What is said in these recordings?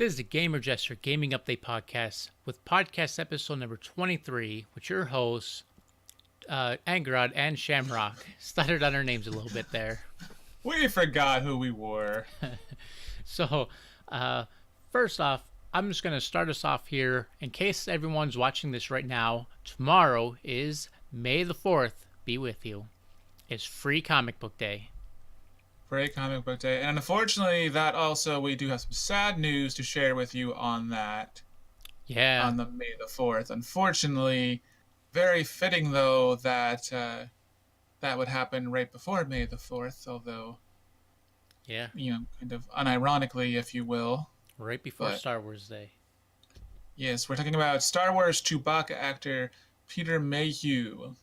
This is the Gamer Jester Gaming Update Podcast with podcast episode number 23 with your hosts, Angarod and Shamrock. Stuttered on our names a little bit there. We forgot who we were. So, first off, I'm just going to start us off here. In case everyone's watching this right now, tomorrow is May the 4th. Be with you. It's Free Comic Book Day. Free Comic Book Day. And unfortunately, that also, we do have some sad news to share with you on that. Yeah. On the May the 4th. Unfortunately, very fitting, though, that that would happen right before May the 4th, although, yeah, kind of unironically, if you will. Right before Star Wars Day. Yes, we're talking about Star Wars Chewbacca actor Peter Mayhew.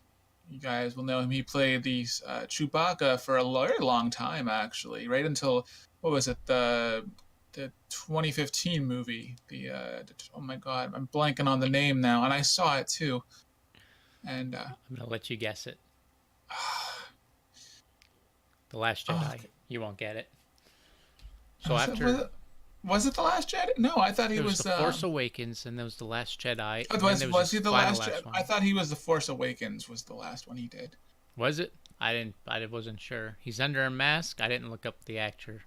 You guys will know him. He played the Chewbacca for a very long time, actually, right until, what was it, the 2015 movie. Oh my God, I'm blanking on the name now, and I saw it too. And I'm gonna let you guess it. The Last Jedi. You won't get it. So Was it The Last Jedi? No, I thought he was The Force Awakens, and there was The Last Jedi. Was he the last Jedi? I thought he was The Force Awakens was the last one he did. Was it? I wasn't sure. He's under a mask. I didn't look up the actor.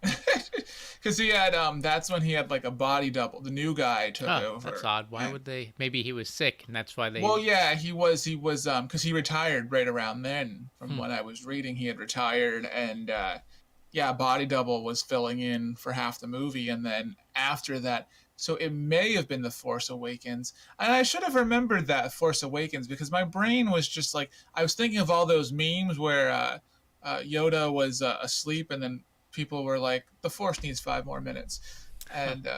Because he had that's when he had like a body double. The new guy took over. That's odd. Why would they? Maybe he was sick, and that's why they. Well, yeah, he was because he retired right around then. From what I was reading, he had retired, and body double was filling in for half the movie, and then after that, so it may have been The Force Awakens, and I should have remembered that Force Awakens because my brain was just like I was thinking of all those memes where Yoda was asleep, and then people were like, "The Force needs 5 more minutes," and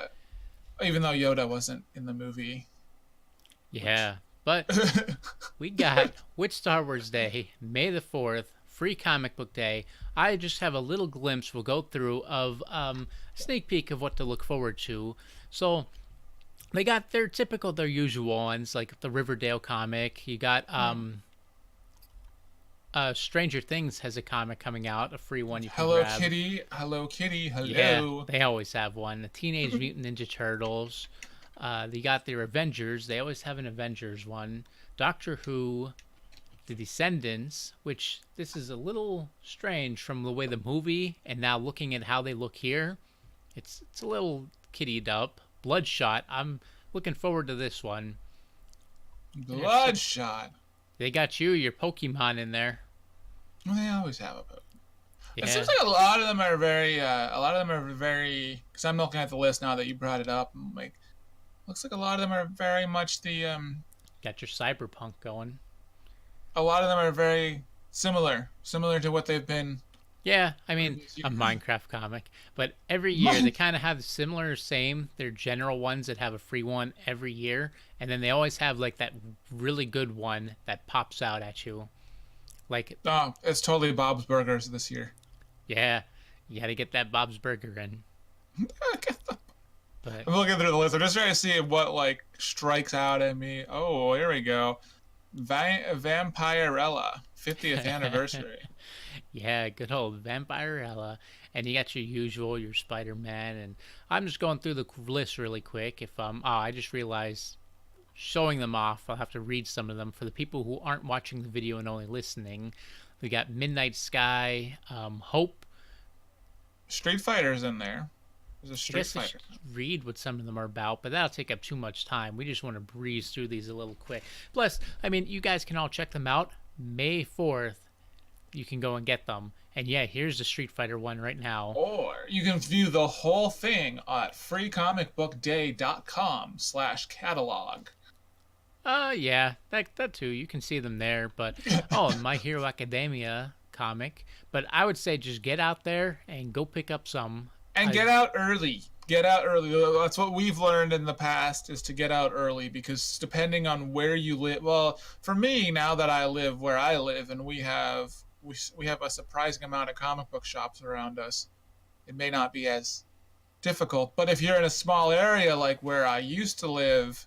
even though Yoda wasn't in the movie. Yeah, but we got with Star Wars Day, May the 4th. Free Comic Book Day. I just have a little glimpse we'll go through of a sneak peek of what to look forward to. So they got their usual ones, like the Riverdale comic. You got Stranger Things has a comic coming out, a free one you can grab. Hello Kitty, hello. Yeah, they always have one. The Teenage Mutant Ninja Turtles. They got their Avengers. They always have an Avengers one. Doctor Who. The Descendants, which this is a little strange from the way the movie and now looking at how they look here. It's a little kiddied up. Bloodshot. I'm looking forward to this one. Bloodshot. They got your Pokemon in there. Well, they always have a Pokemon. Yeah. It seems like a lot of them are very, because I'm looking at the list now that you brought it up. I'm like, looks like a lot of them are very much the, Got your Cyberpunk going. A lot of them are very similar to what they've been. Yeah, I mean, a Minecraft comic. But every year they kind of have they're general ones that have a free one every year. And then they always have like that really good one that pops out at you. Like, oh, it's totally Bob's Burgers this year. Yeah, you got to get that Bob's Burger in. But I'm looking through the list. I'm just trying to see what like strikes out at me. Oh, here we go. Vampirella, 50th anniversary. Yeah, good old Vampirella. And you got your Spider-Man, and I'm just going through the list really quick. I just realized showing them off, I'll have to read some of them for the people who aren't watching the video and only listening. We got Midnight Sky, Hope. Street Fighter's in there. There's a Street Fighter. Read what some of them are about, but that'll take up too much time. We just want to breeze through these a little quick. Plus, I mean, you guys can all check them out. May 4th, you can go and get them. And yeah, here's the Street Fighter one right now. Or you can view the whole thing at freecomicbookday.com/catalog. Yeah, that too. You can see them there. But, My Hero Academia comic. But I would say just get out there and go pick up some. And get out early. Get out early. That's what we've learned in the past, is to get out early, because depending on where you live. Well, for me, now that I live where I live, and we have a surprising amount of comic book shops around us, it may not be as difficult. But if you're in a small area like where I used to live,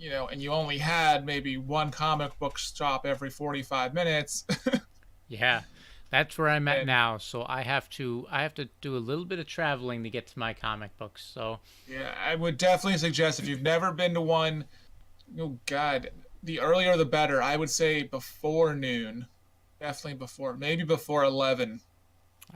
and you only had maybe one comic book shop every 45 minutes. Yeah. That's where I'm at And now. So I have to do a little bit of traveling to get to my comic books. So yeah, I would definitely suggest if you've never been to one, oh God, the earlier the better. I would say before noon. Definitely before, maybe before 11.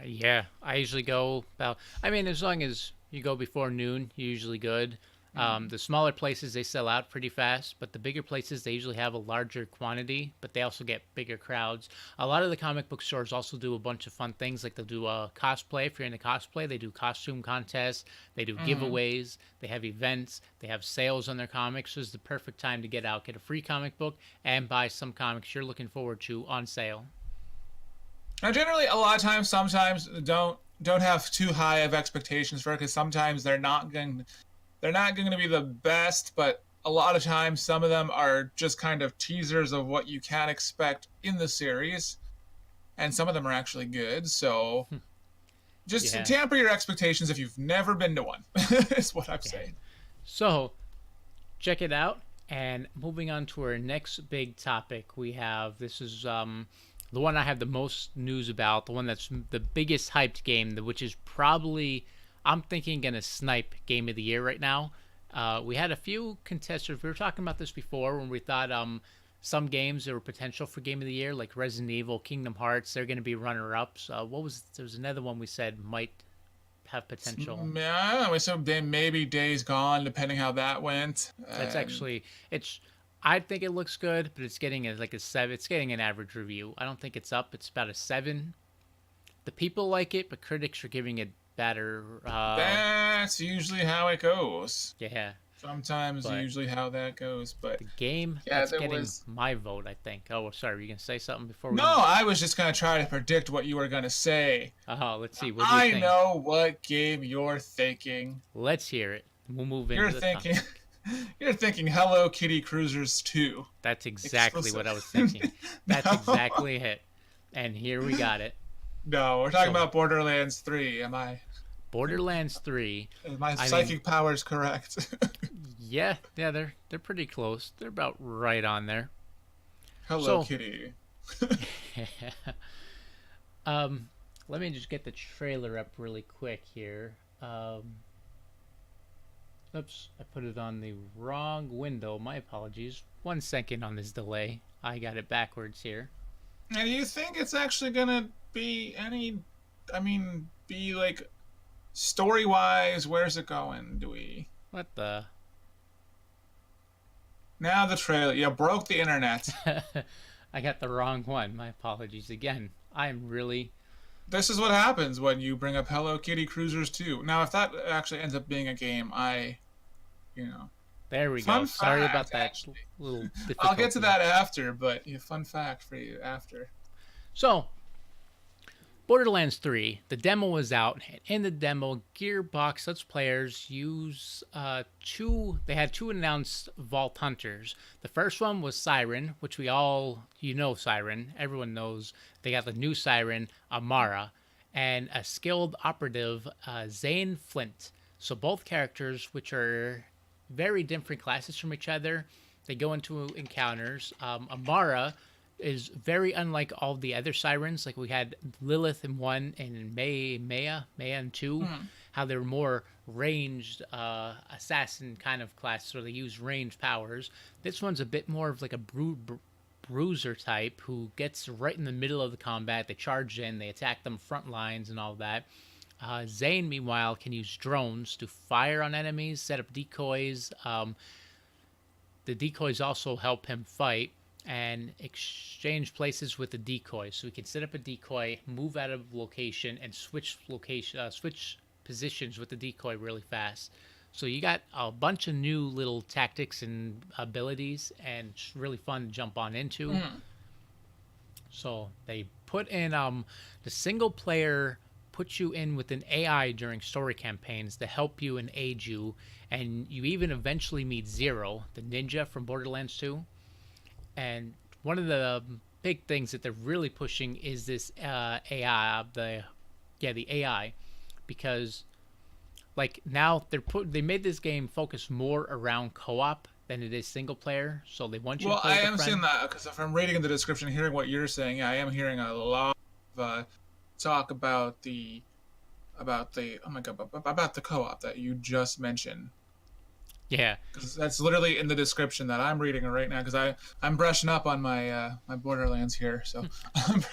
yeah, I usually go about. I mean, as long as you go before noon, you're usually good. Mm. The smaller places they sell out pretty fast, but the bigger places they usually have a larger quantity, but they also get bigger crowds. A lot of the comic book stores also do a bunch of fun things, like they'll do a cosplay. If you're into cosplay, they do costume contests, they do Mm. giveaways, they have events, they have sales on their comics. So it's the perfect time to get out, get a free comic book, and buy some comics you're looking forward to on sale. Now, generally, a lot of times, sometimes don't have too high of expectations for it because sometimes they're not going to be the best, but a lot of times some of them are just kind of teasers of what you can expect in the series, and some of them are actually good. So just Yeah, tamper your expectations if you've never been to one. Is what I'm yeah. saying. So check it out. And moving on to our next big topic, we have this is the one I have the most news about, the one that's the biggest hyped game, which is probably I'm thinking gonna snipe Game of the Year right now. We had a few contestants. We were talking about this before when we thought some games that were potential for Game of the Year, like Resident Evil, Kingdom Hearts, they're gonna be runner ups. What was there was another one we said might have potential. I don't know. So maybe Days Gone, depending how that went. That's actually it's. I think it looks good, but it's getting like a 7. It's getting an average review. I don't think it's up. It's about a 7. The people like it, but critics are giving it better. That's usually how it goes. Yeah, Sometimes but usually how that goes. But the game yeah, that's there getting was. my vote, I think. Oh, sorry, were you gonna say something before No, we? I was just gonna try to predict what you were gonna say. Oh, let's see. What do you I think? know what game you're thinking. Let's hear it. We'll move You're into the thinking, topic. you're thinking Hello Kitty Cruisers 2 That's exactly what exclusive. I was thinking. That's No, exactly it. And here we got it. no, we're talking So, about Borderlands 3. Borderlands 3. Is my I mean, psychic powers correct? yeah, yeah, they're pretty close. They're about right on there. Hello So, Kitty. um, let me just get the trailer up really quick here. Oops, I put it on the wrong window. My apologies. 1 second on this delay. I got it backwards here. And do you think it's actually gonna be any? I mean, be like story wise? Where's it going? Do we What the? now the trailer? You broke the internet. I got the wrong one. My apologies again. I'm really. This is what happens when you bring up Hello Kitty Cruisers 2. Now, if that actually ends up being a game, you know, There we go. fun Sorry about fact, that actually. little I'll get to difficulty. that after, but yeah, fun fact for you after. So, Borderlands 3, the demo was out. And in the demo, Gearbox lets players use they had two announced Vault Hunters. The first one was Siren, which Siren. Everyone knows they got the new Siren, Amara, and a skilled operative, Zane Flint. So both characters, which are very different classes from each other, they go into encounters. Amara is very unlike all the other sirens. Like we had Lilith in one and Maya in two, how they're more ranged assassin kind of class, so they use ranged powers. This one's a bit more of like a bruiser type who gets right in the middle of the combat. They charge in, they attack them front lines and all that. Zane, meanwhile, can use drones to fire on enemies, set up decoys. The decoys also help him fight and exchange places with the decoy. So we can set up a decoy, move out of location, and switch positions with the decoy really fast. So you got a bunch of new little tactics and abilities, and it's really fun to jump on into. So they put in the single player puts you in with an AI during story campaigns to help you and aid you, and you even eventually meet Zero, the ninja from Borderlands 2. And one of the big things that they're really pushing is this AI, the AI, because like now they made this game focus more around co-op than it is single player. So they want you to Well, play I with a am seeing friend. that because if I'm reading in the description, hearing what you're saying, yeah, I am hearing a lot talk about the oh my god about the co-op that you just mentioned, Yeah. because that's literally in the description that I'm reading right now. Because I'm brushing up on my my Borderlands here, so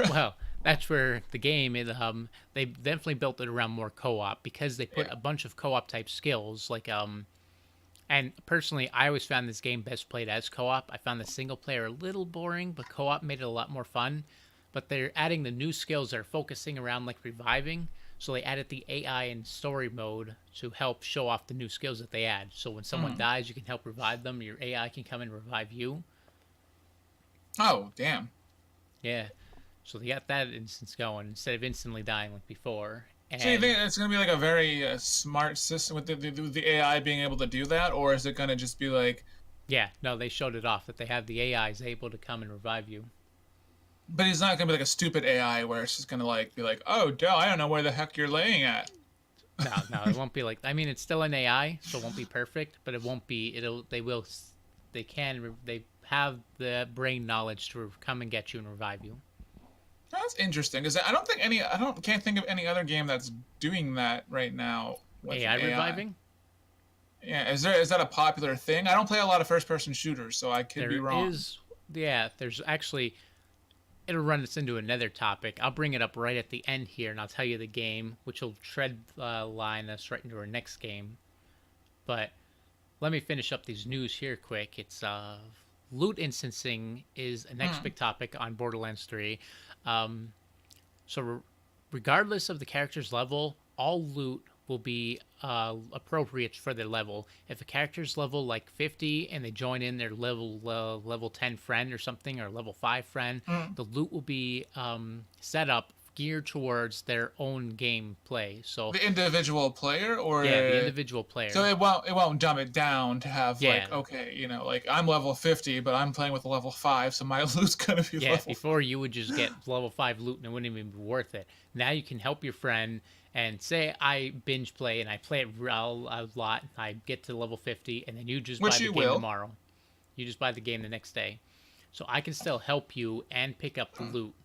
Well, that's where the game they definitely built it around more co-op because they put yeah. a bunch of co-op type skills and personally I always found this game best played as co-op. I found the single player a little boring, but co-op made it a lot more fun. But they're adding the new skills that are focusing around like reviving. So they added the AI and story mode to help show off the new skills that they add. So when someone Mm. dies, you can help revive them. Your AI can come and revive you. Oh damn. Yeah. So they got that instance going instead of instantly dying like before. So you And think it's going to be like a very smart system with the AI being able to do that, or is it going to just be like, yeah, no, they showed it off that they have the AI is able to come and revive you. but it's not going to be like a stupid AI where it's just going to like be like, oh, duh, I don't know where the heck you're laying at. No, no, it won't be like. I mean, it's still an AI, so it won't be perfect, but it won't be. It'll. They will. They can. They have the brain knowledge to come and get you and revive you. That's interesting because I don't think any I don't can't think of any other game that's doing that right now with AI an AI. reviving. Yeah, is that a popular thing? I don't play a lot of first person shooters, so I could be There wrong. is. Yeah, there's actually. It'll run us into another topic. I'll bring it up right at the end here, and I'll tell you the game, which will tread line us right into our next game. But let me finish up these news here quick. It's loot instancing is a next Hmm. big topic on Borderlands 3. Um, so regardless of the character's level, all loot will be appropriate for their level. If a character's level like 50 and they join in their level 10 friend or something, or level 5 friend, Hmm. the loot will be set up geared towards their own gameplay. So The individual player, yeah, the or individual so player. it won't dumb it down to have Yeah, like, okay, like I'm level 50, but I'm playing with a level 5, so my loot's gonna be yeah, level. before you would just get level 5 loot and it wouldn't even be worth it. Now you can help your friend and say I binge play and I play it a lot. I get to level 50 and then you just buy Which the you game will. tomorrow. You just buy the game the next day. So I can still help you and pick up the loot.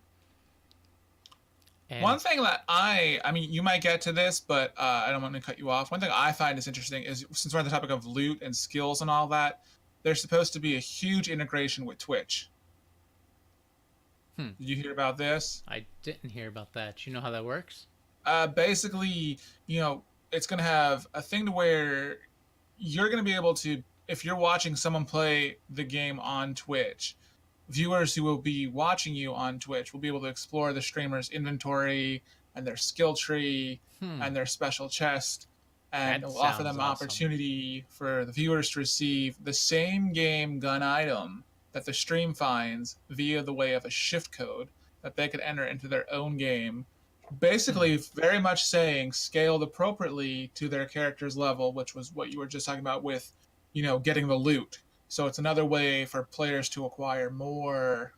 One And thing that I mean, you might get to this, but I don't want to cut you off. One thing I find is interesting is, since we're on the topic of loot and skills and all that, there's supposed to be a huge integration with Twitch. hmm, Did you hear about this? I didn't hear about that. You know how that works? Basically, it's going to have a thing to where you're going to be able to, if you're watching someone play the game on Twitch, viewers who will be watching you on Twitch will be able to explore the streamer's inventory and their skill tree Hmm, and their special chest, and it that will offer sounds them awesome. opportunity for the viewers to receive the same game gun item that the stream finds via the way of a shift code that they could enter into their own game. Hmm. Basically, very much saying scaled appropriately to their character's level, which was what you were just talking about with, getting the loot. So it's another way for players to acquire more,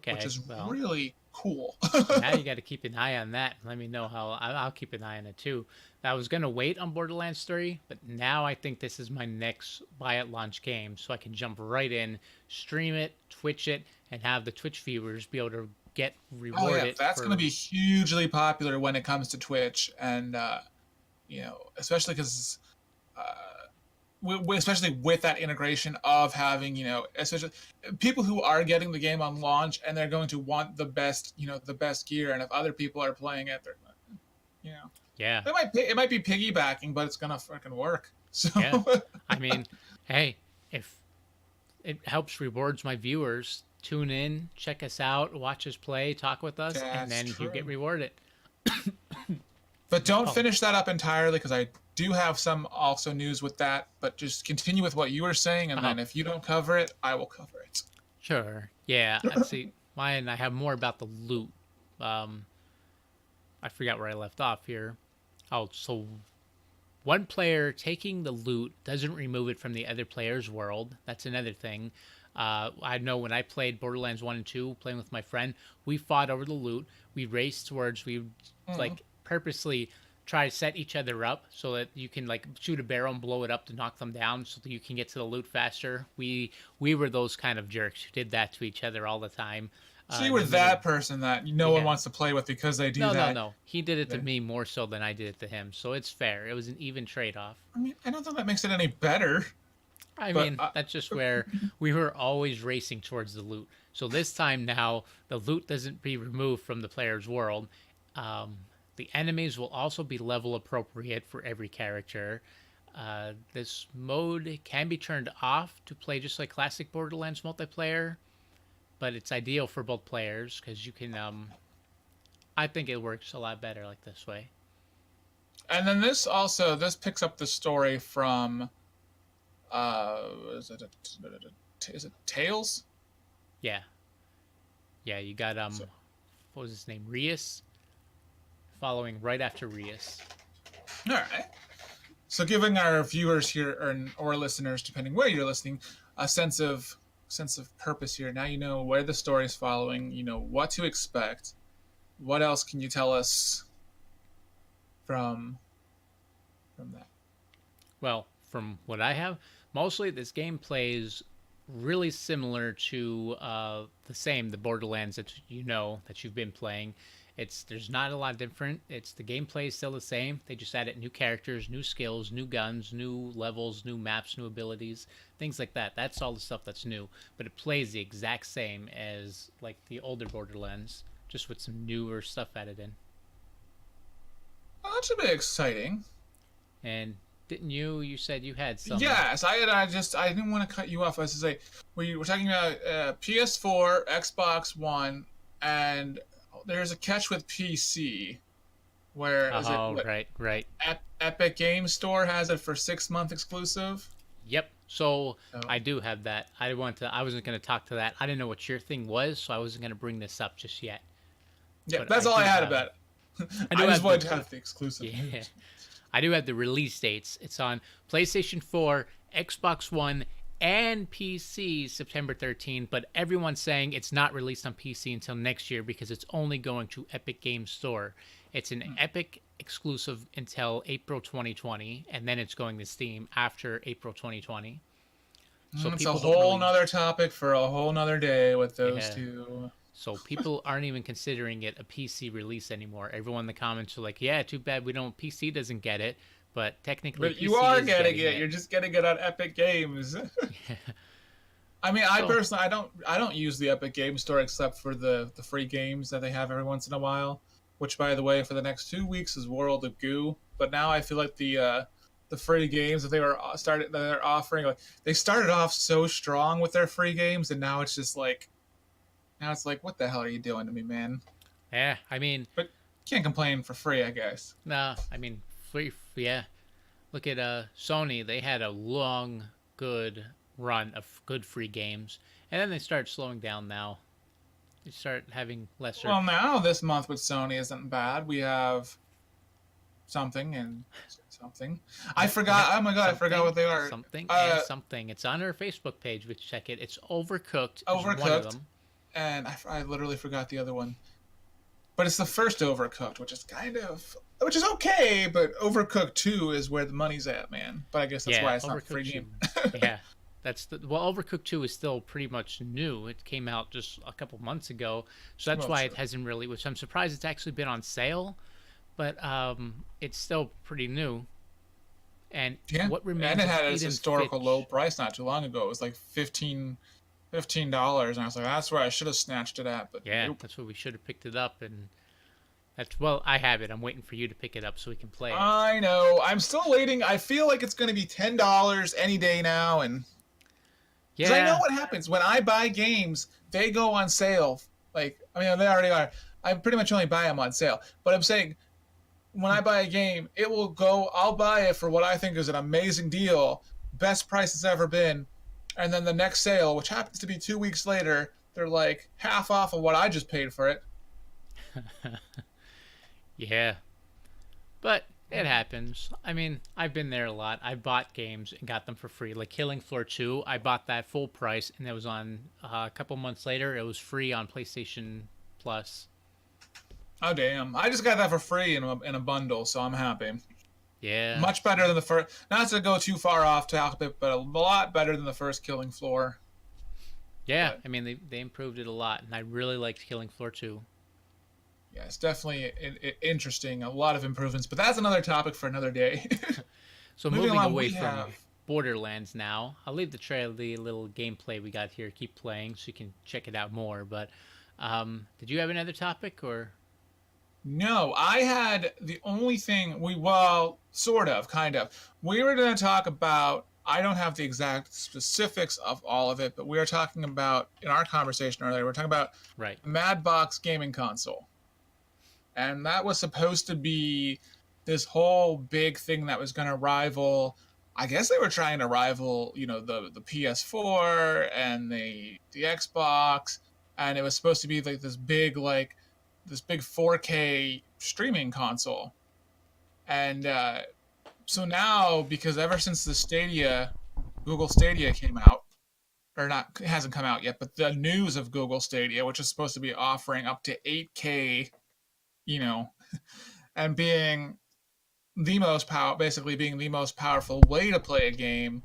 which Okay, is well, really cool. now you got to keep an eye on that. Let me know how I'll keep an eye on it too. I was gonna wait on Borderlands 3, but now I think this is my next buy at launch game, so I can jump right in, stream it, Twitch it, and have the Twitch viewers be able to get Oh yeah, rewarded that's going to for. be hugely popular when it comes to Twitch, and especially because especially with that integration of having, especially people who are getting the game on launch and they're going to want the best gear, and if other people are playing it, they're, you know, Yeah, it might be piggybacking, but it's gonna fucking work. So yeah. I mean, hey, if it helps rewards my viewers, tune in, check us out, watch us play, talk with us, and that's then you get true. rewarded. But don't Oh, finish that up entirely, because I do have some also news with that. But just continue with what you were saying, and oh, then if you don't cover it, I will cover it. sure. Yeah, let's see. Mine, I have more about the loot. Um, I forgot where I left off here. Oh, so one player taking the loot doesn't remove it from the other player's world. That's another thing. I know when I played Borderlands 1 and 2, playing with my friend, we fought over the loot. We raced towards, we Mm. like purposely try to set each other up so that you can like shoot a barrel and blow it up to knock them down so that you can get to the loot faster. We were those kind of jerks who did that to each other all the time. So you in were the middle. that person that no one Yeah. wants to play with because they do No, no, that. no. He did it to me more so than I did it to him. So it's fair. It was an even trade-off. I mean, I don't think that makes it any better, I but mean, that's just where we were always racing towards the loot. So this time now, the loot doesn't be removed from the player's world. Um, the enemies will also be level appropriate for every character. This mode can be turned off to play just like classic Borderlands multiplayer, but it's ideal for both players because you can. I think it works a lot better like this way. and then this picks up the story from is it Tales? Yeah, yeah. You got So, what was his name? Rias, following right after Rias. all right. So giving our viewers here or listeners, depending where you're listening, a sense of purpose here. Now you know where the story is following. You know what to expect. What else can you tell us from that? Well, from what I have, mostly this game plays really similar to the Borderlands that that you've been playing. There's not a lot different. It's the gameplay is still the same. They just added new characters, new skills, new guns, new levels, new maps, new abilities, things like that. That's all the stuff that's new. But it plays the exact same as like the older Borderlands, just with some newer stuff added in. Well, that should be exciting. And didn't you said you had some? Yes, I didn't want to cut you off. I was to say we're talking about PS4, Xbox One, and there's a catch with PC where Oh, right. Epic Game Store has it for 6-month exclusive. Yep. So Oh. I do have that. I wasn't going to talk to that. I didn't know what your thing was, so I wasn't going to bring this up just yet. Yeah, But that's I all I do had have- about it. I do I just have wanted the- to have the exclusive. Yeah. I do have the release dates. It's on PlayStation 4, Xbox One, and PC September 13th, but everyone's saying it's not released on PC until next year because it's only going to Epic Games Store. It's an Epic exclusive until April 2020, and then it's going to Steam after April 2020. So It's a people don't whole really- nother topic for a whole nother day with those Yeah. two. So people aren't even considering it a PC release anymore. Everyone in the comments are like, "Yeah, too bad PC doesn't get it." But technically, But PC you are is getting it. it. You're just getting it on Epic Games. I mean, I So- personally, I don't use the Epic Game Store except for the free games that they have every once in a while. Which, by the way, for the next 2 weeks is World of Goo. But now I feel like the free games that they're offering, like they started off so strong with their free games, and now it's like, what the hell are you doing to me, man? Yeah, I mean, Can't complain for free, I guess. nah, I mean, free, yeah. Look at Sony. They had a long, good run of good free games, and then they start slowing down now. They start having lesser. Well, now this month with Sony isn't bad. We have something and something. I forgot. Oh my god, I forgot what they are. Something and something. It's on our Facebook page. Which check it. It's Overcooked. is one of Overcooked. them. And I literally forgot the other one. But it's the first Overcooked, which is okay, but Overcooked 2 is where the money's at, man. But I guess that's why it's not a free Overcooked game. 2. Yeah, Overcooked 2 is still pretty much new. It came out just a couple months ago, so that's Well, why sure. it hasn't really. Which I'm surprised it's actually been on sale, but it's still pretty new. And Yeah. what remains? And it of had its Eden historical Fitch- low price not too long ago. It was like $15, and I was like, that's where I should have snatched it at. But Yeah, nope. that's where we should have picked it up, and I have it. I'm waiting for you to pick it up so we can play it. I know. I'm still waiting. I feel like it's going to be $10 any day now, and because I know what happens when I buy games, they go on sale. Like, I mean, they already are. I pretty much only buy them on sale. But I'm saying, when I buy a game, it will go. I'll buy it for what I think is an amazing deal, best price it's ever been, and then the next sale, which happens to be 2 weeks later, they're like half off of what I just paid for it. Yeah. But it happens. I mean, I've been there a lot. I bought games and got them for free. Like Killing Floor 2, I bought that full price, and it was on a couple months later. It was free on PlayStation Plus. Oh damn! I just got that for free in a bundle, so I'm happy. Yeah. Much better than the first. Not to go too far off topic, but a lot better than the first Killing Floor. Yeah, But I mean they improved it a lot, and I really liked Killing Floor 2. yeah, it's definitely interesting. A lot of improvements, but that's another topic for another day. So Moving moving along, away we from have Borderlands now, I'll leave the little gameplay we got here. Keep playing so you can check it out more. But did you have another topic or? no. I had the only thing well, sort of, kind of. We were going to talk about. I don't have the exact specifics of all of it, but we were talking about in our conversation earlier. We are talking about Right. Madbox gaming console, and that was supposed to be this whole big thing that was going to rival. I guess they were trying to rival, the PS4 and the Xbox, and it was supposed to be like this big 4K streaming console. And so now, because ever since the Google Stadia came out, or not, it hasn't come out yet, but the news of Google Stadia, which is supposed to be offering up to 8K, you know, and being basically being the most powerful way to play a game,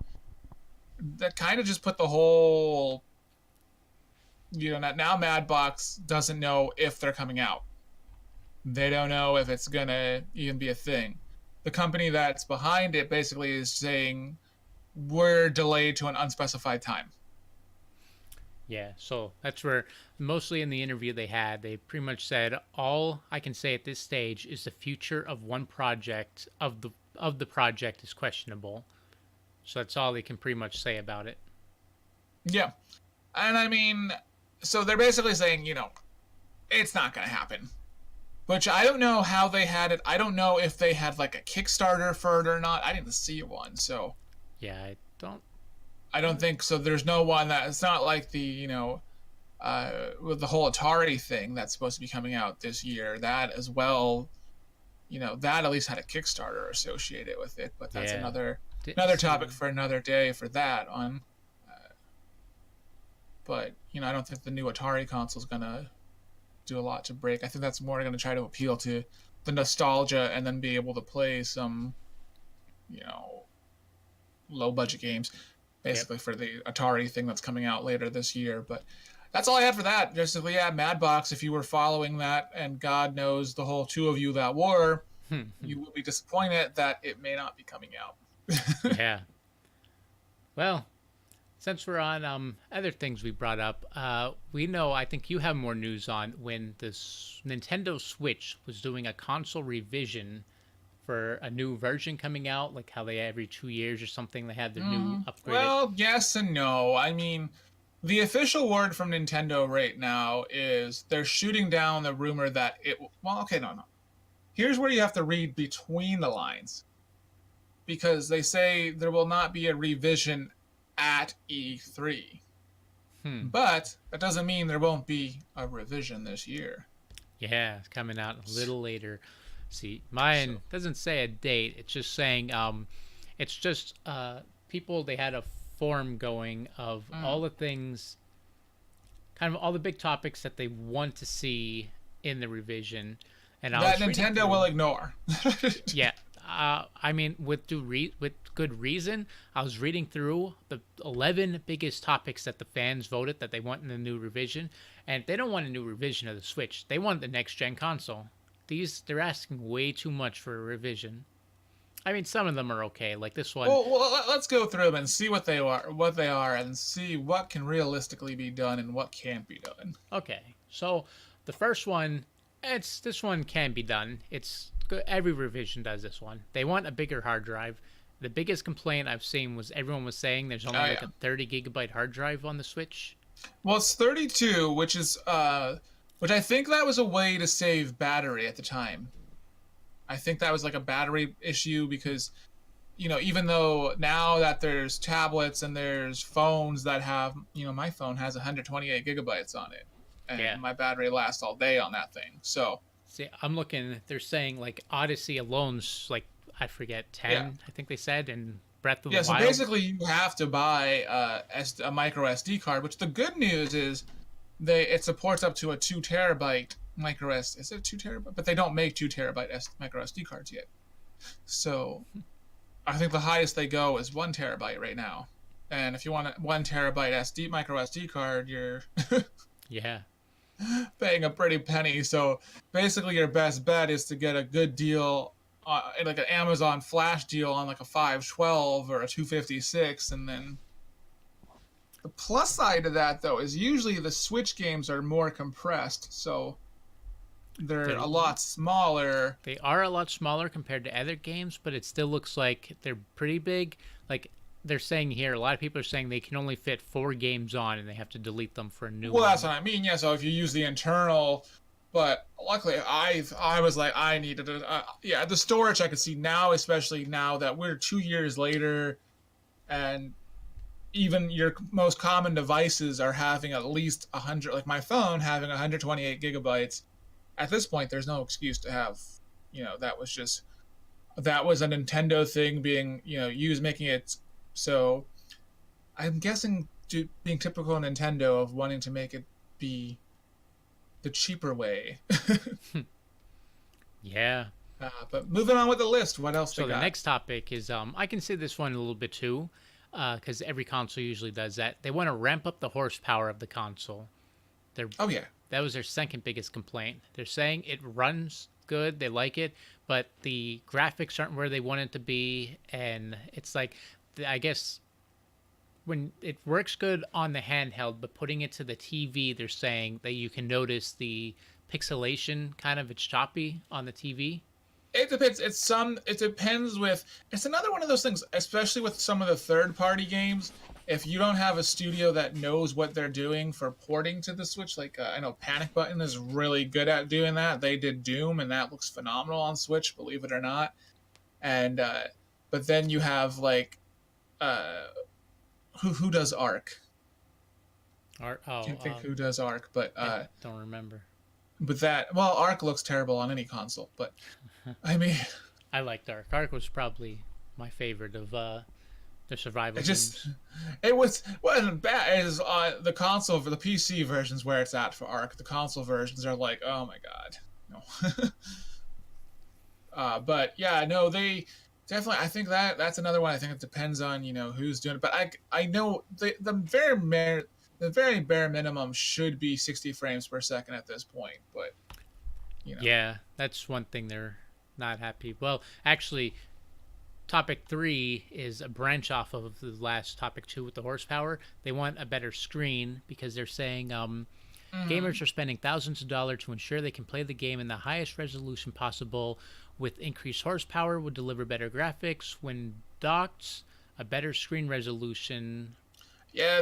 that kind of just put the whole, now Madbox doesn't know if they're coming out. They don't know if it's gonna even be a thing. The company that's behind it basically is saying we're delayed to an unspecified time. Yeah, so that's where mostly in the interview they had, they pretty much said all I can say at this stage is the future of one project of the project is questionable. So that's all they can pretty much say about it. Yeah. And I mean, so they're basically saying, it's not going to happen. Which I don't know how they had it. I don't know if they had like a Kickstarter for it or not. I didn't see one, so Yeah, I don't think so. There's no one that it's not like with the whole Atari thing that's supposed to be coming out this year. That as well, that at least had a Kickstarter associated with it. But that's yeah. another topic for another day for that on. But I don't think the new Atari console is gonna do a lot to break. I think that's more going to try to appeal to the nostalgia and then be able to play some, low budget games, Yep. basically for the Atari thing that's coming out later this year. But that's all I had for that. Just yeah, Madbox. If you were following that, and God knows the whole two of you that were, you will be disappointed that it may not be coming out. Yeah. Well, since we're on other things we brought up, we know I think you have more news on when this Nintendo Switch was doing a console revision for a new version coming out, like how they every 2 years or something they had their new upgraded. Well, yes and no. I mean, the official word from Nintendo right now is they're shooting down the rumor that it. Well, okay, no. Here's where you have to read between the lines, because they say there will not be a revision at E3. But that doesn't mean there won't be a revision this year. Yeah, it's coming out a little later. See, mine doesn't say a date. It's just saying it's just people they had a forum going of all the things, kind of all the big topics that they want to see in the revision, and that Nintendo will ignore. Yeah, I mean, with good reason. I was reading through the 11 biggest topics that the fans voted that they want in the new revision, and they don't want a new revision of the Switch. They want the next gen console. They're asking way too much for a revision. I mean, some of them are okay, like this one. Well, let's go through them and see what they are, and see what can realistically be done and what can't be done. Okay, so the first one, this one can be done. It's good. Every revision does this one. They want a bigger hard drive. The biggest complaint I've seen was everyone was saying there's only a 30 gigabyte hard drive on the Switch. Well, it's 32, which I think that was a way to save battery at the time. I think that was like a battery issue because, even though now that there's tablets and there's phones that have, my phone has 128 gigabytes on it, and my battery lasts all day on that thing. So, see, I'm looking. They're saying like Odyssey alone's like I forget 10. I think they said, and Breath of the Wild. Yeah, so basically you have to buy a micro SD card. Which the good news is, it supports up to a 2 terabyte micro SD. Is it 2 terabyte? But they don't make 2 terabyte micro SD cards yet. So I think the highest they go is 1 terabyte right now. And if you want a 1 terabyte SD micro SD card, you're Yeah. paying a pretty penny. So basically, your best bet is to get a good deal, like an Amazon Flash deal on like a 512 or a 256, and then the plus side of that though is usually the Switch games are more compressed, so they're They're, a lot smaller. they are a lot smaller compared to other games, but it still looks like they're pretty big. Like they're saying here, a lot of people are saying they can only fit 4 games on, and they have to delete them for a new Well, one. that's what I mean. Yeah, so if you use the internal, but luckily I was like I needed it. Yeah, the storage I could see now, especially now that we're 2 years later, and even your most common devices are having at least 100, like my phone having 128 gigabytes. At this point, there's no excuse to have, that was a Nintendo thing being, used, making it so. I'm guessing being typical Nintendo of wanting to make it be the cheaper way. Yeah. But moving on with the list, what else So they the got? next topic is I can say this one a little bit too, because every console usually does that. They want to ramp up the horsepower of the console. They're Oh yeah, That was their second biggest complaint. They're saying it runs good, they like it, but the graphics aren't where they want it to be, and it's like, I guess when it works good on the handheld, but putting it to the TV, they're saying that you can notice the pixelation kind of, it's choppy on the TV. it depends. It depends with. It's another one of those things, especially with some of the third-party games. If you don't have a studio that knows what they're doing for porting to the Switch, like I know Panic Button is really good at doing that. They did Doom, and that looks phenomenal on Switch, believe it or not. And but then you have like uh, who does Arc? Can't think who does Arc, but I don't remember. Arc looks terrible on any console. But I mean, I like Dark. Ark was probably my favorite of the survival it just games. wasn't bad. It is the console for the PC versions where it's at for Arc. The console versions are like, oh my god, no. But yeah, no, they definitely. I think that's another one. I think it depends on who's doing it. But I know the very bare minimum should be 60 frames per second at this point. But Yeah, that's one thing they're not happy. Well, actually, topic 3 is a branch off of the last topic 2 with the horsepower. They want a better screen because they're saying gamers are spending thousands of dollars to ensure they can play the game in the highest resolution possible. With increased horsepower, would deliver better graphics when docked, a better screen resolution. yeah,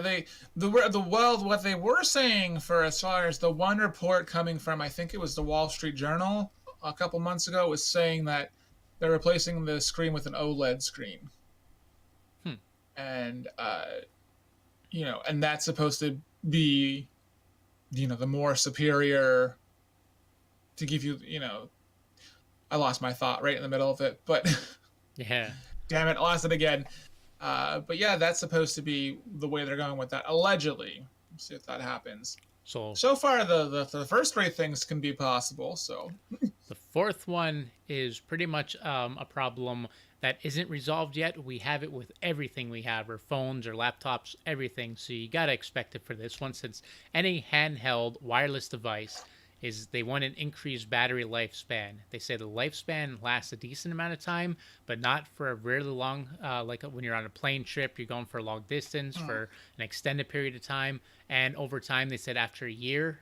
what they were saying for as far as the one report coming from, I think it was the Wall Street Journal a couple months ago, was saying that they're replacing the screen with an OLED screen. And and that's supposed to be the more superior, to give I lost my thought right in the middle of it, but Yeah. damn it, I lost it again. But yeah, that's supposed to be the way they're going with that, allegedly. We'll see if that happens. So far, the first 3 things can be possible. So The fourth one is pretty much a problem that isn't resolved yet. We have it with everything we have, our phones, our laptops, everything. So you got to expect it for this one, since any handheld wireless device they want an increased battery lifespan. They say the lifespan lasts a decent amount of time, but not for a really long, like when you're on a plane trip, you're going for a long distance, for an extended period of time. And over time, they said after a year,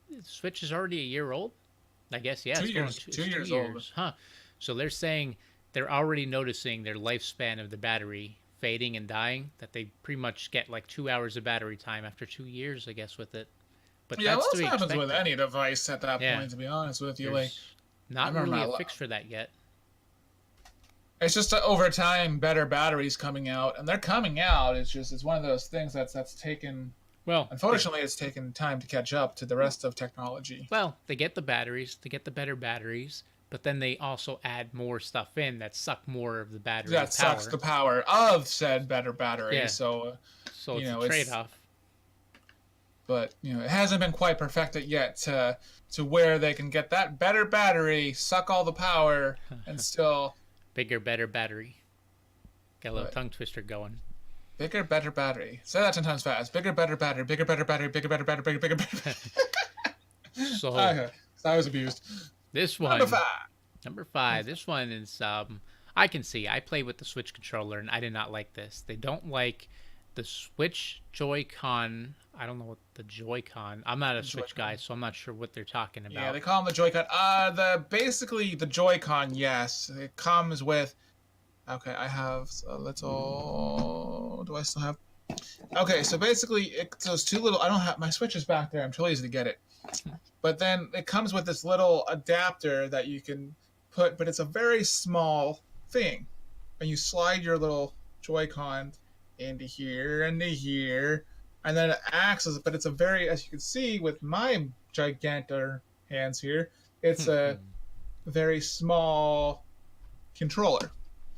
the Switch is already a year old. I guess, yeah. 2 it's years, going 2 years old. Huh. So they're saying they're already noticing their lifespan of the battery fading and dying, that they pretty much get like 2 hours of battery time after 2 years, I guess, with it. But Yeah, that's well, to this be happens expected. with any device at that Yeah. point, to be honest with you. There's not remember really my a fix for that yet. It's just over time, better batteries coming out, and they're coming out. It's one of those things that's taken. Well, Unfortunately, it's taken time to catch up to the rest of technology. they get the batteries, they get the better batteries, but then they also add more stuff in that suck more of the battery That power. sucks the power of said better battery. Yeah. So, So it's you know, a it's- trade-off. but it hasn't been quite perfected yet to where they can get that better battery, suck all the power, and still. Bigger, better battery. Got a little But- tongue twister going. Bigger, better battery. Say that 10 times fast. Bigger, better battery. Bigger, better battery. Bigger, better battery. Bigger, bigger, better. So Okay, so I was abused. this Number one, 5. number 5, this one is I can see. I played with the Switch controller and I did not like this. They don't like the Switch Joy-Con. I don't know what the Joy-Con. I'm not a Switch Joy-Con. guy, so I'm not sure what they're talking Yeah, about. they call them the Joy-Con. Basically the Joy-Con. Yes, it comes with. Okay, I have a little. Do I still have? Okay, so basically, those two little. I don't have my Switch is back there. I'm too lazy to get it. But then it comes with this little adapter that you can put, but it's a very small thing, and you slide your little Joy-Con into here, and then it acts as. But it's a very, as you can see with my gigantor hands here, it's a very small controller.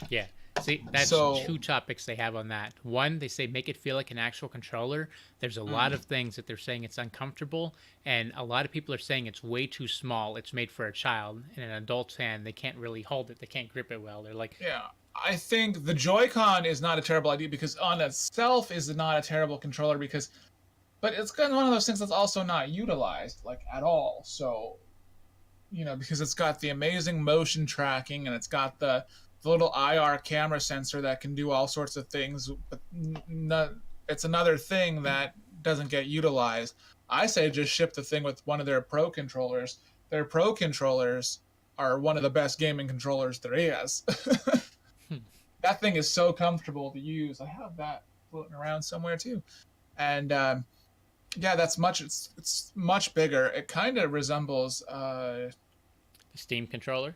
Yeah. See, that's So, two topics they have on that. One, they say make it feel like an actual controller. There's a lot of things that they're saying it's uncomfortable, and a lot of people are saying it's way too small. It's made for a child. In an adult's hand, they can't really hold it. They can't grip it well. They're like, yeah, I think the Joy-Con is not a terrible idea because on itself is not a terrible controller because, but it's kind of one of those things that's also not utilized like at all. So, because it's got the amazing motion tracking and it's got the little IR camera sensor that can do all sorts of things, but it's another thing that doesn't get utilized. I say just ship the thing with one of their Pro controllers. Their Pro controllers are one of the best gaming controllers there is. That thing is so comfortable to use. I have that floating around somewhere too. And yeah, it's much bigger. It kind of resembles the Steam controller.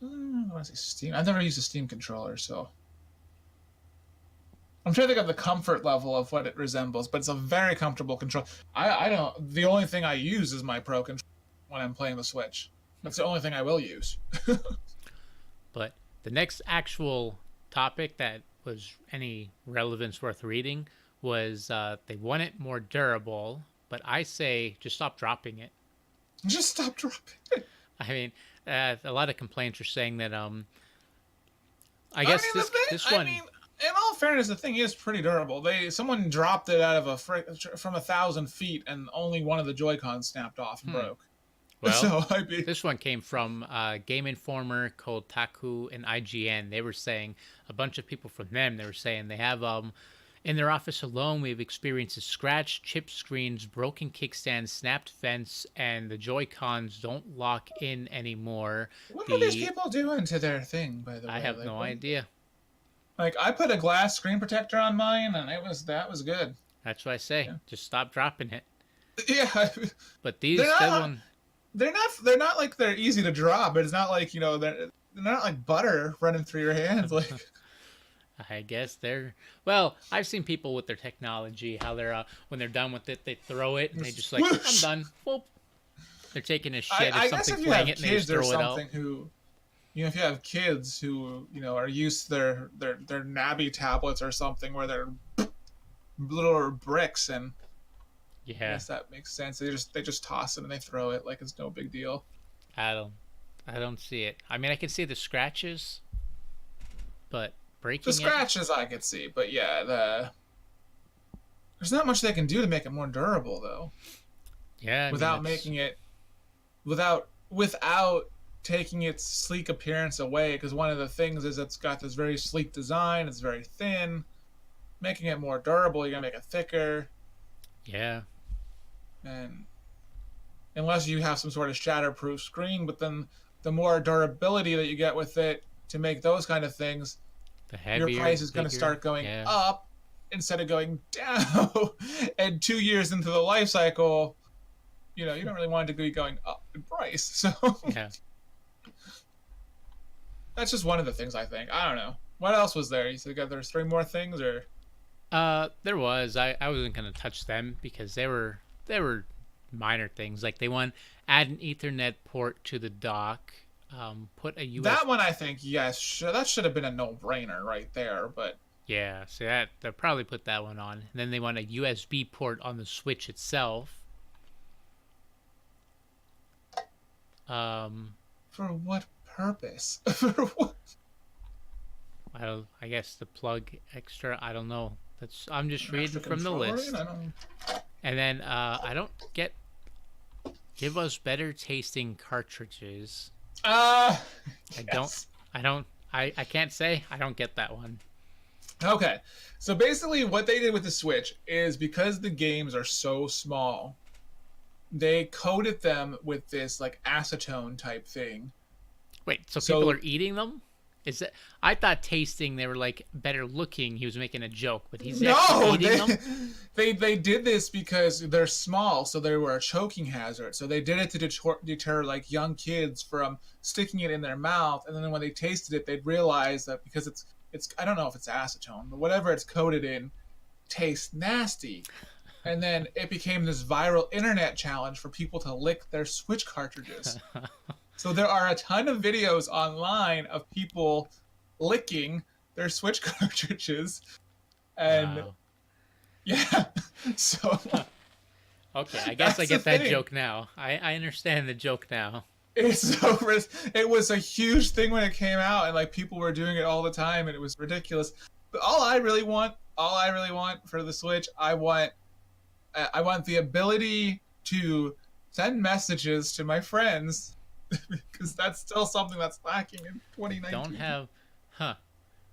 I want to say Steam. I've never used a Steam controller, so I'm trying to think of the comfort level of what it resembles, but it's a very comfortable control. I don't. The only thing I use is my Pro controller when I'm playing the Switch. That's the only thing I will use. But the next actual topic that was any relevance worth reading was they want it more durable, but I say just stop dropping it. Just stop dropping it. I mean, a lot of complaints are saying that I guess this one. I mean, in all fairness, the thing is pretty durable. Someone dropped it out of from 1,000 feet, and only one of the Joy-Cons snapped off and broke. Well, so, this one came from Game Informer, Kotaku, and IGN. They were saying, a bunch of people from them, they were saying they have, in their office alone, we've experienced scratched, chipped screens, broken kickstands, snapped fence, and the Joy-Cons don't lock in anymore. What are these people doing to their thing, by the way? I have no idea. Like, I put a glass screen protector on mine, and that was good. That's what I say. Yeah. Just stop dropping it. Yeah. But these, they're not like they're easy to drop. It's not like, they're not like butter running through your hands. Like, I guess well, I've seen people with their technology, how they're, when they're done with it, they throw it and they just like, I'm done. Whoop. They're taking a shit if something's playing it and they just throw it out. If you have kids who, are used to their nabby tablets or something where they're little bricks, and yeah, I guess that makes sense. They just toss it and they throw it like it's no big deal. I don't see it. I mean, I can see the scratches, but breaking the scratches I could see, but yeah, there's not much they can do to make it more durable though. Yeah, without taking its sleek appearance away, because one of the things is it's got this very sleek design. It's very thin. Making it more durable, you're gonna make it thicker. Yeah. And unless you have some sort of shatterproof screen, but then the more durability that you get with it to make those kind of things, the heavier, your price is going to start going up instead of going down. And 2 years into the life cycle, you don't really want it to be going up in price. So yeah. That's just one of the things I think. I don't know. What else was there? You said there's 3 more things, or? There was. I wasn't gonna touch them because they were minor things. Like they want add an Ethernet port to the dock, put a USB. That one I think yes, that should have been a no-brainer right there. But yeah, so they'll probably put that one on. And then they want a USB port on the Switch itself. For what purpose? For what? I guess the plug extra. I don't know. I'm just An extra reading from the controller in? list. I don't. And then I don't get. Give us better tasting cartridges. Uh, I don't. yes. I don't. I can't say. I don't get that one. Okay. So basically, what they did with the Switch is because the games are so small, they coated them with this like acetone type thing. Wait. So people So are eating them? Is it? I thought tasting they were like better looking. He was making a joke, but he's actually no, eating them. they did this because they're small, so they were a choking hazard. So they did it to deter like young kids from sticking it in their mouth, and then when they tasted it, they'd realize that because it's I don't know if it's acetone, but whatever it's coated in tastes nasty. And then it became this viral internet challenge for people to lick their Switch cartridges. So there are a ton of videos online of people licking their Switch cartridges, and Wow. yeah, so Okay, I guess I that's the get that thing. joke now. I understand the joke now. It's so it was a huge thing when it came out, and like people were doing it all the time, and it was ridiculous. But all I really want for the Switch, I want the ability to send messages to my friends because that's still something that's lacking in Don't 2019. have, huh?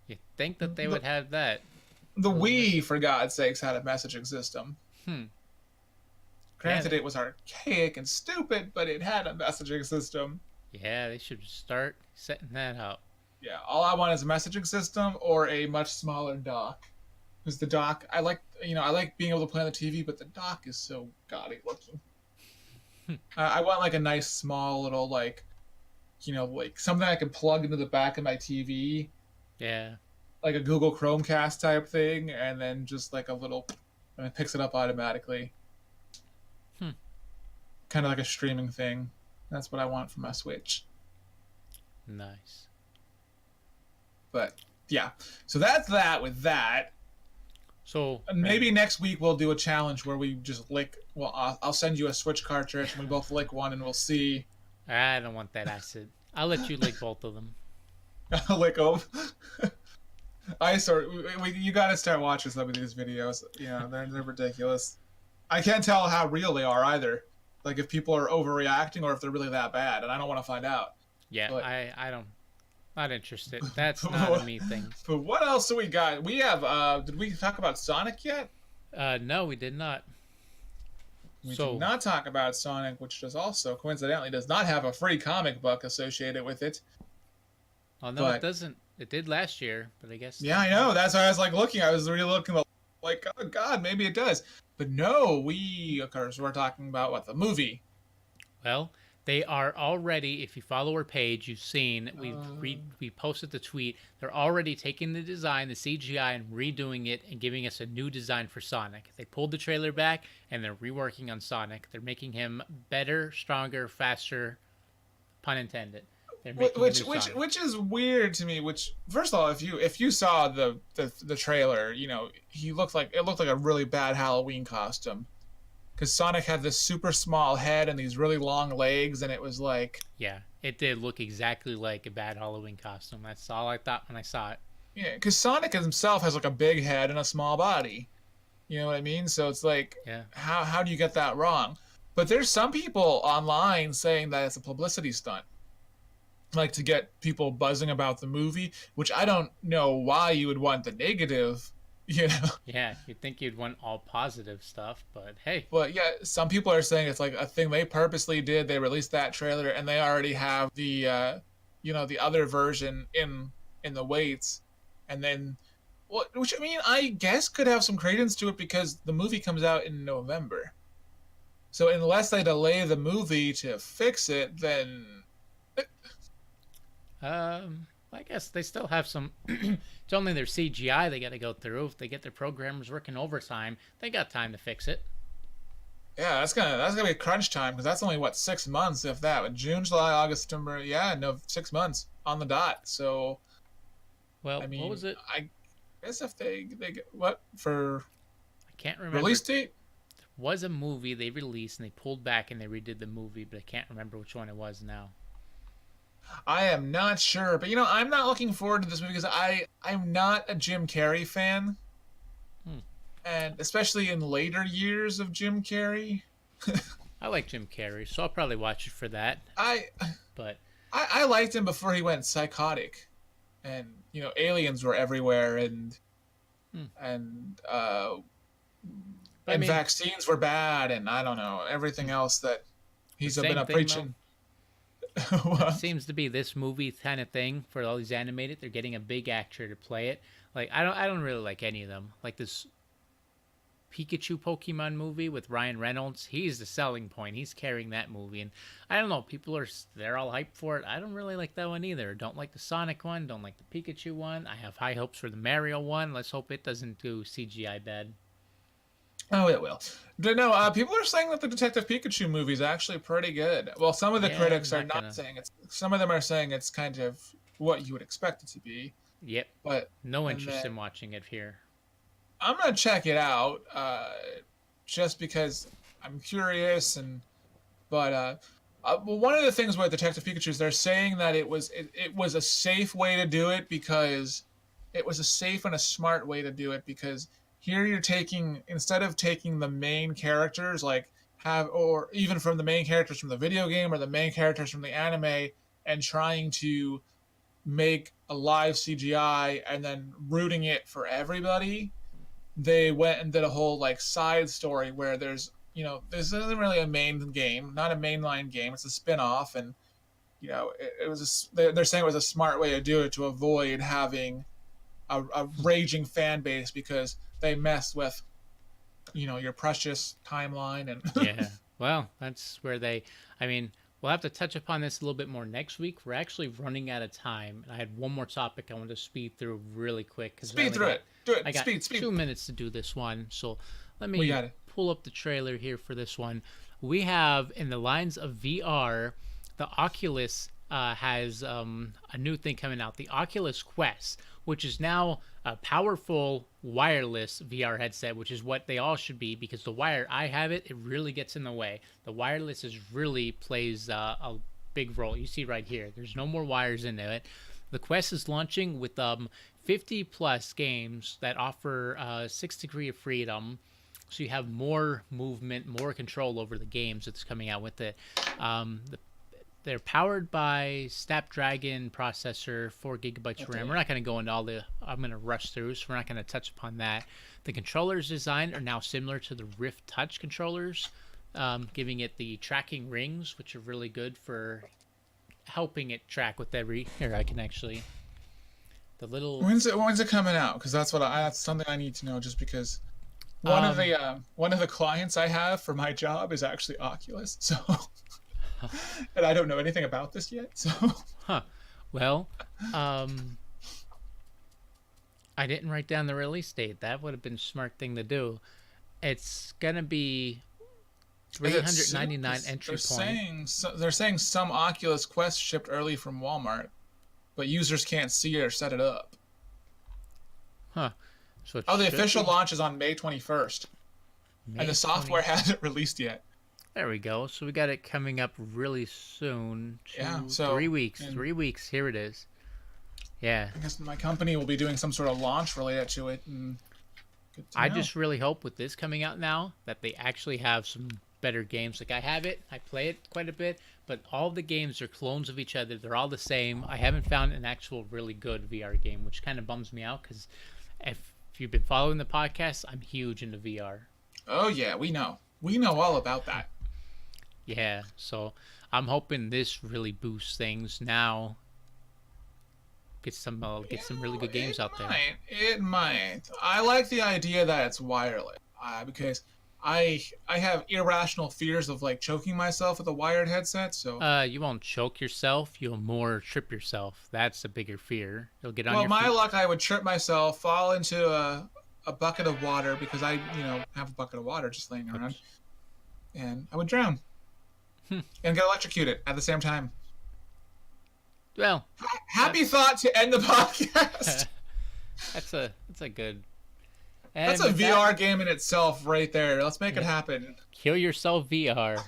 You think that they The, would have that? the Those Wii, for God's sakes, had a messaging system. Hmm. Yeah. Granted, it was archaic and stupid, but it had a messaging system. Yeah. They should start setting that up. Yeah, all I want is a messaging system or a much smaller dock. Because the dock, I like being able to play on the TV, but the dock is so gaudy looking. I want like a nice small little like something I can plug into the back of my TV, Yeah. like a Google Chromecast type thing, and then just like a little, and it picks it up automatically, Hmm. kind of like a streaming thing. That's what I want for my Switch. Nice. But yeah, so that's that with that. So And maybe next week we'll do a challenge where we just lick. Well, I'll send you a Switch cartridge and we both lick one, and we'll see. I don't want that acid. I'll let you lick both of them. Lick them. I sort. You got to start watching some of these videos. Yeah, they're ridiculous. I can't tell how real they are either. Like if people are overreacting or if they're really that bad, and I don't want to find out. Yeah. But I don't. Not interested. That's not a me thing. but what else do we got? We have. Did we talk about Sonic yet? No, we did not. We So, did not talk about Sonic, which does also coincidentally does not have a free comic book associated with it. oh no, it But doesn't. It did last year, but I guess. yeah, I know. That's why I was like looking. I was really looking like, oh God, maybe it does. But no, of course, we're talking about what the movie. Well, they are already. If you follow our page, you've seen we posted the tweet. They're already taking the design, the CGI, and redoing it and giving us a new design for Sonic. They pulled the trailer back and they're reworking on Sonic. They're making him better, stronger, faster. Pun intended. They're making a new Sonic. Which is weird to me. Which first of all, if you saw the trailer, he looked like a really bad Halloween costume. Because Sonic had this super small head and these really long legs, and it was like, Yeah, it did look exactly like a bad Halloween costume. That's all I thought when I saw it. yeah, because Sonic himself has like a big head and a small body. You know what I mean? So it's like, Yeah. how do you get that wrong? But there's some people online saying that it's a publicity stunt, like to get people buzzing about the movie, which I don't know why you would want the negative, you know. Yeah, you'd think you'd want all positive stuff, but hey. But yeah, some people are saying it's like a thing they purposely did. They released that trailer and they already have the other version in the weights, and then, which I mean, I guess could have some credence to it because the movie comes out in November. So unless they delay the movie to fix it, then I guess they still have some. It's only their CGI they got to go through. If they get their programmers working overtime, they got time to fix it. yeah, that's gonna be crunch time because that's only what 6 months if that. June, July, August, September. Yeah, no, 6 months on the dot. So Well, I what mean, was it? I guess if they get what for I can't remember. release date? Was a movie they released and they pulled back and they redid the movie, but I can't remember which one it was now. I am not sure, but I'm not looking forward to this movie because I'm not a Jim Carrey fan, Hmm. and especially in later years of Jim Carrey. I like Jim Carrey, so I'll probably watch it for that. I But I liked him before he went psychotic, and aliens were everywhere, hmm. and But I and mean, vaccines were bad, and I don't know everything else that the he's been same a thing though. preaching. It What? seems to be this movie kind of thing for all these animated. They're getting a big actor to play it. Like I don't really like any of them. Like this Pikachu Pokemon movie with Ryan Reynolds. He's the selling point. He's carrying that movie, and I don't know. They're all hyped for it. I don't really like that one either. Don't like the Sonic one. Don't like the Pikachu one. I have high hopes for the Mario one. Let's hope it doesn't do CGI bad. Oh, it will. No, people are saying that the Detective Pikachu movie is actually pretty good. Well, some of the Yeah, I'm critics are not not gonna. saying it's. Some of them are saying it's kind of what you would expect it to be. Yep, But no and interest then in watching it here. I'm gonna check it out, just because I'm curious. Well, one of the things with Detective Pikachu is they're saying that it was a safe way to do it because it was a safe and a smart way to do it because here you're taking instead of taking the main characters like have or even from the main characters from the video game or the main characters from the anime and trying to make a live CGI and then rooting it for everybody. They went and did a whole like side story where this isn't really a main game, not a mainline game. It's a spin-off, and it was they're saying it was a smart way to do it to avoid having a raging fan base because they messed with your precious timeline and Yeah. Well, that's where they. I mean, we'll have to touch upon this a little bit more next week. We're actually running out of time, and I had one more topic I wanted to speed through really quick because speed through it. Do I it. got Speed. 2 minutes to do this one. So let We me got it. pull up the trailer here for this one. We have in the lines of VR, the Oculus has a new thing coming out, the Oculus Quest, which is now a powerful wireless VR headset, which is what they all should be because the wire, I have it, it really gets in the way. The wireless is really plays a big role. You see right here, there's no more wires into it. The Quest is launching with 50 plus games that offer 6 degrees of freedom, so you have more movement, more control over the games that's coming out with it. They're powered by Snapdragon processor, 4 gigabytes of RAM. We're not going to go into all the. I'm going to rush through, so we're not going to touch upon that. The controllers design are now similar to the Rift Touch controllers, giving it the tracking rings, which are really good for helping it track with every. Here, I can actually. The little. When's it coming out? Because that's something I need to know. Just because one of the clients I have for my job is actually Oculus, so and I don't know anything about this yet. So Huh. Well, I didn't write down the release date. That would have been a smart thing to do. It's gonna be is it 399 soon? entry They're point. they're saying some Oculus Quest shipped early from Walmart, but users can't see it or set it up. Huh. So it Oh, the should official be launch is on May 21st, May and the software 20. hasn't released yet. There we go. So we got it coming up really soon. Yeah, 3 weeks. and 3 weeks. Here it is. Yeah. I guess my company will be doing some sort of launch related to it, and good to I know. just really hope with this coming out now that they actually have some better games. Like I have it, I play it quite a bit, but all the games are clones of each other. They're all the same. I haven't found an actual really good VR game, which kind of bums me out because if you've been following the podcast, I'm huge into VR. Oh yeah, we know all about that. Yeah, so I'm hoping this really boosts things now. Get some really good games out there. It might. I like the idea that it's wireless because I have irrational fears of like choking myself with a wired headset. So You won't choke yourself. You'll more trip yourself. That's a bigger fear. You'll get on well, your my feet. luck, I would trip myself, fall into a bucket of water because I have a bucket of water just laying around, and I would drown Hmm. and get electrocuted at the same time. Well, Happy thought to end the podcast. that's a good. That's And a with VR that, game in itself right there. Let's make it happen. kill yourself VR.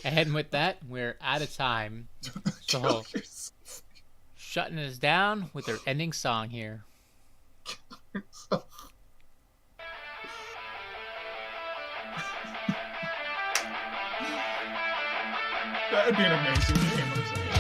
And with that, we're out of time. So, shutting us down with our ending song here. That would be an amazing game, I'm saying.